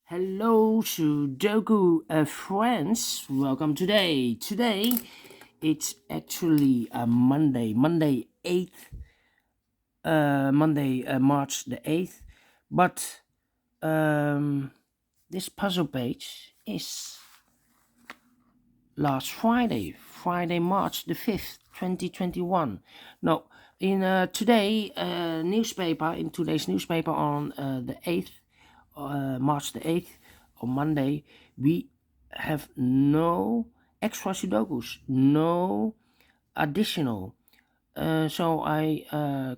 Hello, Sudoku friends. Welcome today. Today, it's actually a Monday, March the 8th. But this puzzle page is last Friday, March the 5th, 2021. No, in today's newspaper on the 8th, March the 8th, on Monday, we have no extra Sudokus, no additional. So I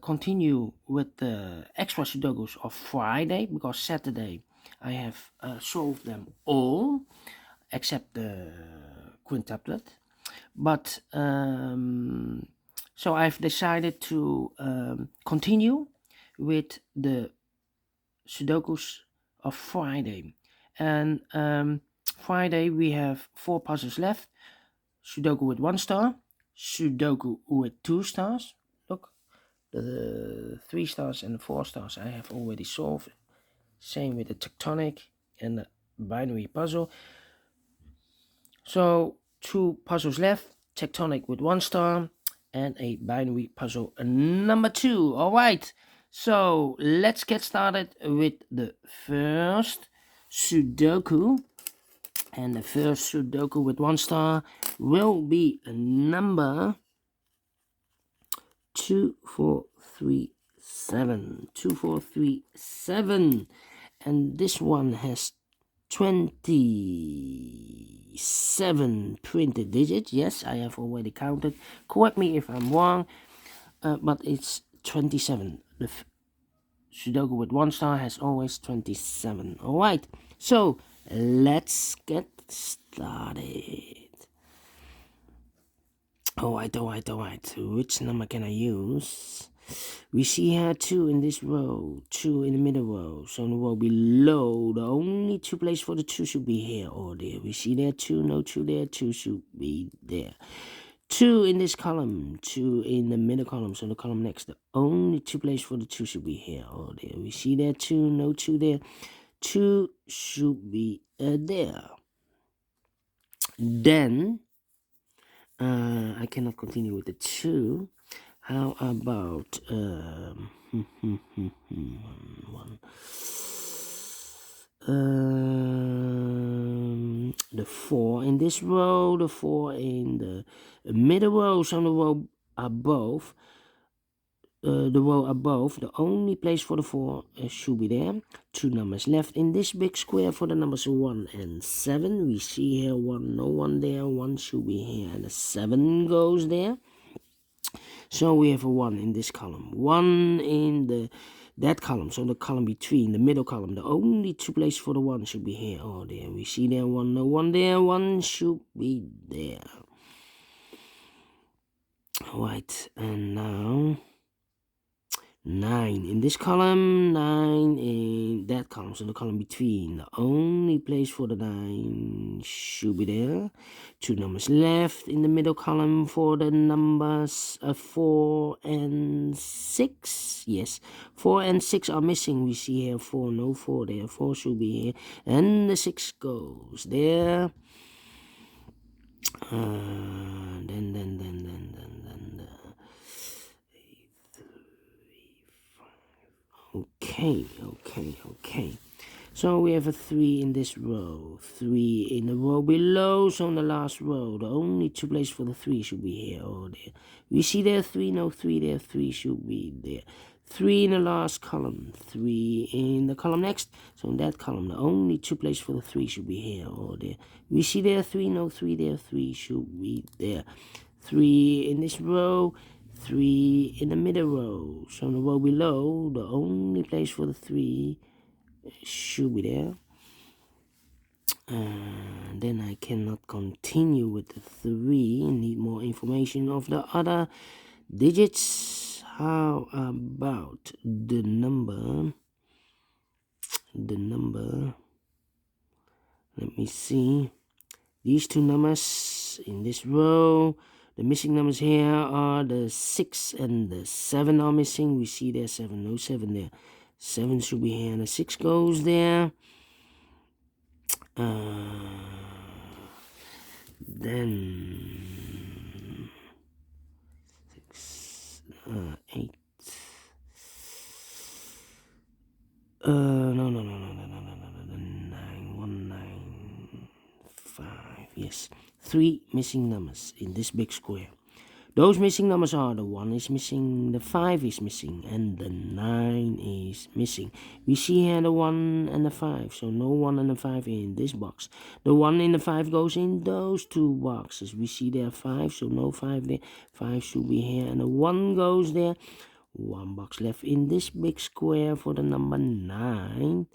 continue with the extra Sudokus of Friday, because Saturday I have solved them all except the quintuplet. But so I've decided to continue with the Sudokus of Friday. And Friday we have 4 puzzles left. Sudoku with 1 star, Sudoku with 2 stars. Look, the 3 stars and the 4 stars I have already solved. Same with the tectonic and the binary puzzle. So 2 puzzles left, tectonic with 1 star and a binary puzzle number 2. All right, so let's get started with the first Sudoku. And the first Sudoku with 1 star will be number 2437. 2437. And this one has 27 printed digits. Yes, I have already counted. Correct me if I'm wrong, but it's 27. The Sudoku with 1 star has always 27. All right, so let's get started. All right. Which number can I use? We see here 2 in this row, 2 in the middle row. So in the row below, the only 2 places for the 2 should be here or there. We see there 2, no 2 there, 2 should be there. 2 in this column, 2 in the middle column, so the column next, the only 2 places for the 2 should be here or there. We see there 2, no 2 there, 2 should be there. Then I cannot continue with the 2. How about the 4 in this row, the 4 in the middle row, so the row above. The only place for the 4 should be there. 2 numbers left in this big square for the numbers 1 and 7. We see here 1, no 1 there, 1 should be here, and the 7 goes there. So we have a 1 in this column, 1 in that column, so the column between, the middle column, the only 2 places for the 1 should be here or there. We see there 1, no 1 there, 1 should be there. Alright, and now 9 in this column, 9 in that column, so the column between, the only place for the 9 should be there. 2 numbers left in the middle column for the numbers 4 and 6. Yes, 4 and 6 are missing. We see here 4, no 4 there, 4 should be here, and the 6 goes there. Okay. So we have a 3 in this row, 3 in the row below, so in the last row, the only 2 places for the 3 should be here or there. We see there 3, no 3 there, 3 should be there. 3 in the last column, 3 in the column next, so in that column, the only 2 places for the 3 should be here or there. We see there 3, no 3 there, 3 should be there. 3 in this row, 3 in the middle row, so in the row below, the only place for the 3 should be there. Then I cannot continue with the 3. Need more information of the other digits. How about the number? Let me see. These 2 numbers in this row. The missing numbers here are the 6 and the 7 are missing. We see there 7, no 7 there. 7 should be here, and the 6 goes there. Then 6, 8. No, 9, 1, 9, 5. Yes, 3 missing numbers in this big square. Those missing numbers are the 1 is missing, the 5 is missing, and the 9 is missing. We see here the 1 and the 5, so no 1 and the 5 in this box. The 1 and the 5 goes in those 2 boxes. We see there 5, so no 5 there. 5 should be here, and the 1 goes there. 1 box left in this big square for the number 9.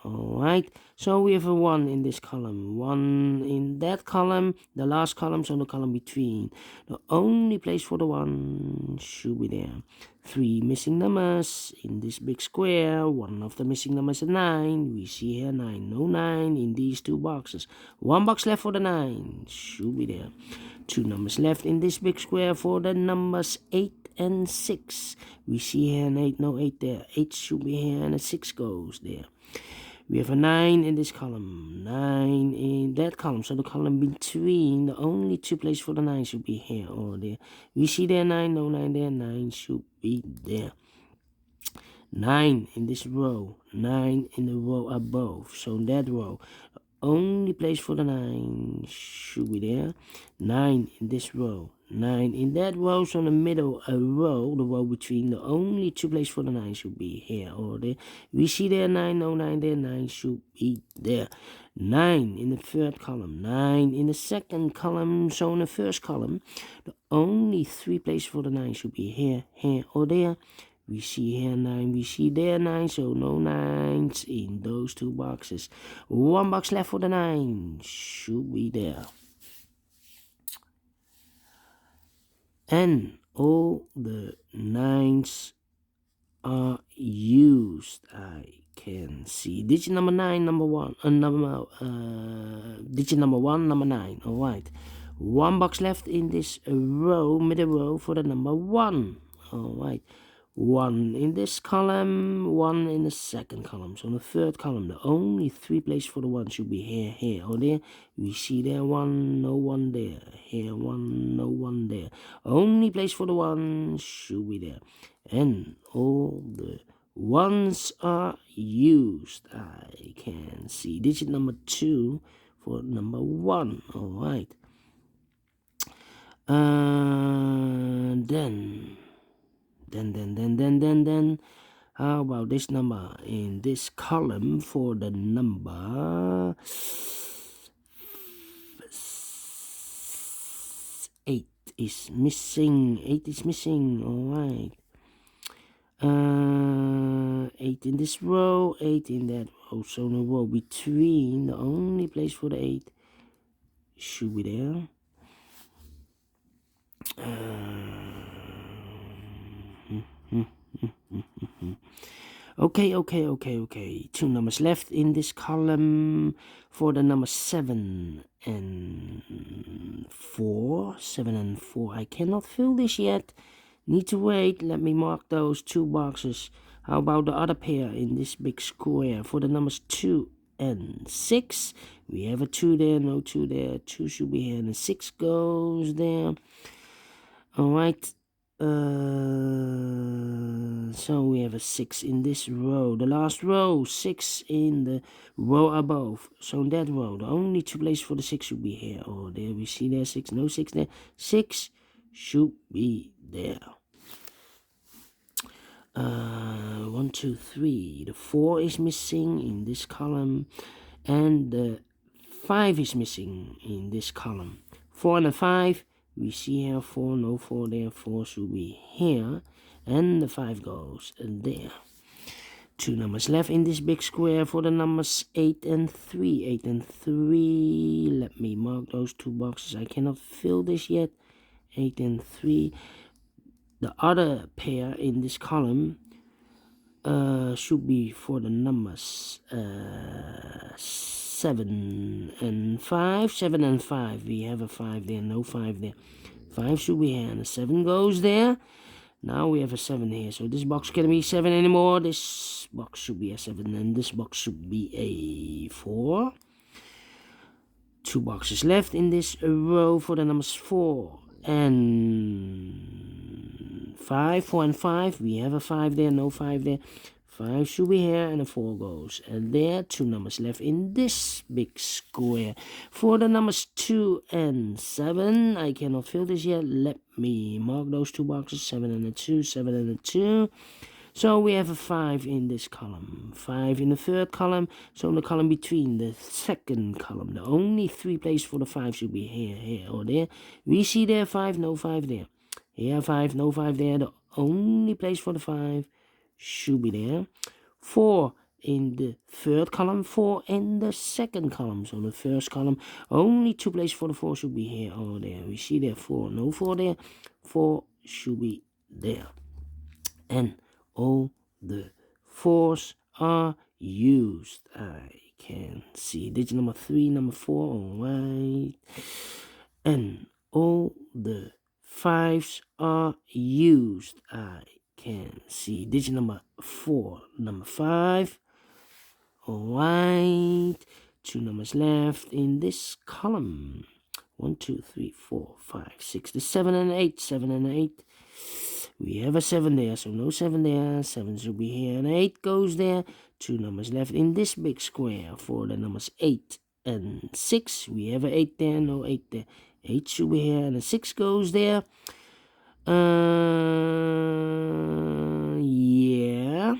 Alright, so we have a 1 in this column, 1 in that column, the last column, so the column between. The only place for the 1 should be there. 3 missing numbers in this big square, one of the missing numbers is 9. We see here 9, no 9 in these 2 boxes. 1 box left for the 9, should be there. 2 numbers left in this big square for the numbers 8 and 6. We see here an 8, no 8 there. 8 should be here and a 6 goes there. We have a 9 in this column, 9 in that column, so the column between, the only 2 places for the 9 should be here or there. We see there 9, no 9 there, 9 should be there. 9 in this row, 9 in the row above, so that row, the only place for the 9 should be there. 9 in this row, 9 in that row, so in the middle a row, the row between, the only 2 places for the 9 should be here or there. We see there 9, no 9 there, 9 should be there. 9 in the third column, 9 in the second column, so in the first column, the only 3 places for the 9 should be here, here or there. We see here 9, we see there 9, so no 9s in those 2 boxes. 1 box left for the 9 should be there. And all the 9s are used. I can see digit number 9, number 1, digit number 1, number 9. All right, 1 box left in this row, middle row, for the number 1. All right, 1 in this column, 1 in the second column. So in the third column, the only 3 places for the 1 should be here, here, or there. We see there 1, no 1 there. Here 1, no 1 there. Only place for the 1 should be there. And all the 1s are used. I can see digit number 2 for number 1. All right. Then, how about this number in this column for the number 8 is missing. 8 is missing. All right. 8 in this row, 8 in that row. So in the row between, the only place for the 8 should be there. Okay. 2 numbers left in this column for the number 7 and 4. 7 and 4. I cannot fill this yet. Need to wait. Let me mark those 2 boxes. How about the other pair in this big square for the numbers 2 and 6? We have a 2 there, no 2 there. 2 should be here, and a 6 goes there. All right. So we have a 6 in this row, the last row, 6 in the row above. So in that row, the only 2 places for the 6 should be here or there. We see there 6, no 6 there. 6 should be there. 1, 2, 3. The 4 is missing in this column, and the 5 is missing in this column. 4 and a 5. We see here 4, no 4 there, 4 should be here, and the 5 goes there. 2 numbers left in this big square for the numbers 8 and 3. 8 and 3, let me mark those 2 boxes. I cannot fill this yet. 8 and 3. The other pair in this column should be for the numbers 7 and 5. 7 and 5. We have a 5 there, no 5 there. 5 should be here, and a 7 goes there. Now we have a 7 here, so this box can't be 7 anymore. This box should be a 7, and this box should be a 4. 2 boxes left in this row for the numbers 4 and 5. 4 and 5. We have a 5 there, no 5 there. 5 should be here, and a 4 goes. And there are 2 numbers left in this big square. For the numbers 2 and 7, I cannot fill this yet. Let me mark those 2 boxes, 7 and a 2, 7 and a 2. So we have a 5 in this column, 5 in the third column, so in the column between the second column. The only 3 places for the 5 should be here, here, or there. We see there 5, no 5 there. Here 5, no 5 there. The only place for the 5 should be there. 4 in the third column, 4 in the second column. So the first column, only 2 places for the 4 should be here or there. We see there 4, no 4 there. 4 should be there. And all the 4s are used. I can see digit number 3, number 4, alright. And all the 5s are used. I can see digit number 4, number 5. Alright. 2 numbers left in this column. 1, 2, 3, 4, 5, 6, the 7 and 8, 7 and 8. We have a 7 there, so no 7 there. 7 should be here, and 8 goes there. 2 numbers left in this big square for the numbers 8 and 6. We have a 8 there, no 8 there. 8 should be here, and a 6 goes there. Yeah.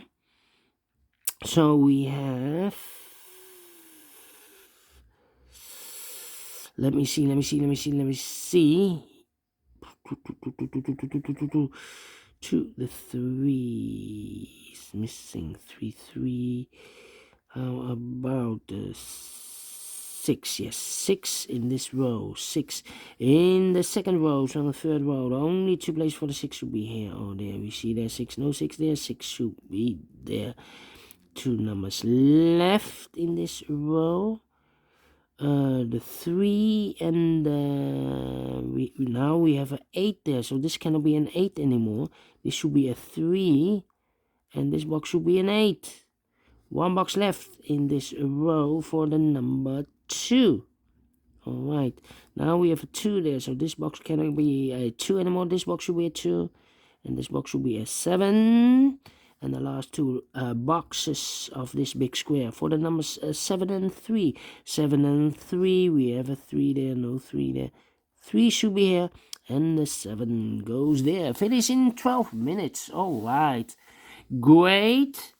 So we have... Let me see. 2, the 3 is missing. 3. How about the 6? Yes, 6 in this row. 6 in the second row. So on the third row, the only 2 places for the 6 should be here or there. We see there 6, no 6 there. 6 should be there. 2 numbers left in this row. The 3 and now we have an 8 there, so this cannot be an 8 anymore. This should be a 3, and this box should be an 8. 1 box left in this row for the number 2. Alright, now we have a 2 there, so this box cannot be a 2 anymore. This box should be a 2, and this box should be a 7. And the last 2 boxes of this big square for the numbers 7 and 3. 7 and 3, we have a 3 there, no 3 there. 3 should be here, and the 7 goes there. Finish in 12 minutes. Alright. Great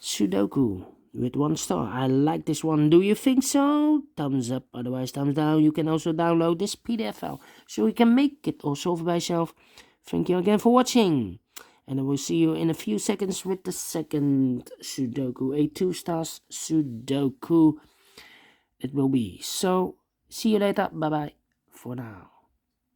Sudoku with 1 star. I like this one. Do you think so? Thumbs up, otherwise thumbs down. You can also download this PDF file so you can make it or solve it by yourself. Thank you again for watching. And I will see you in a few seconds with the second Sudoku, a 2-star Sudoku it will be. So, see you later. Bye-bye for now.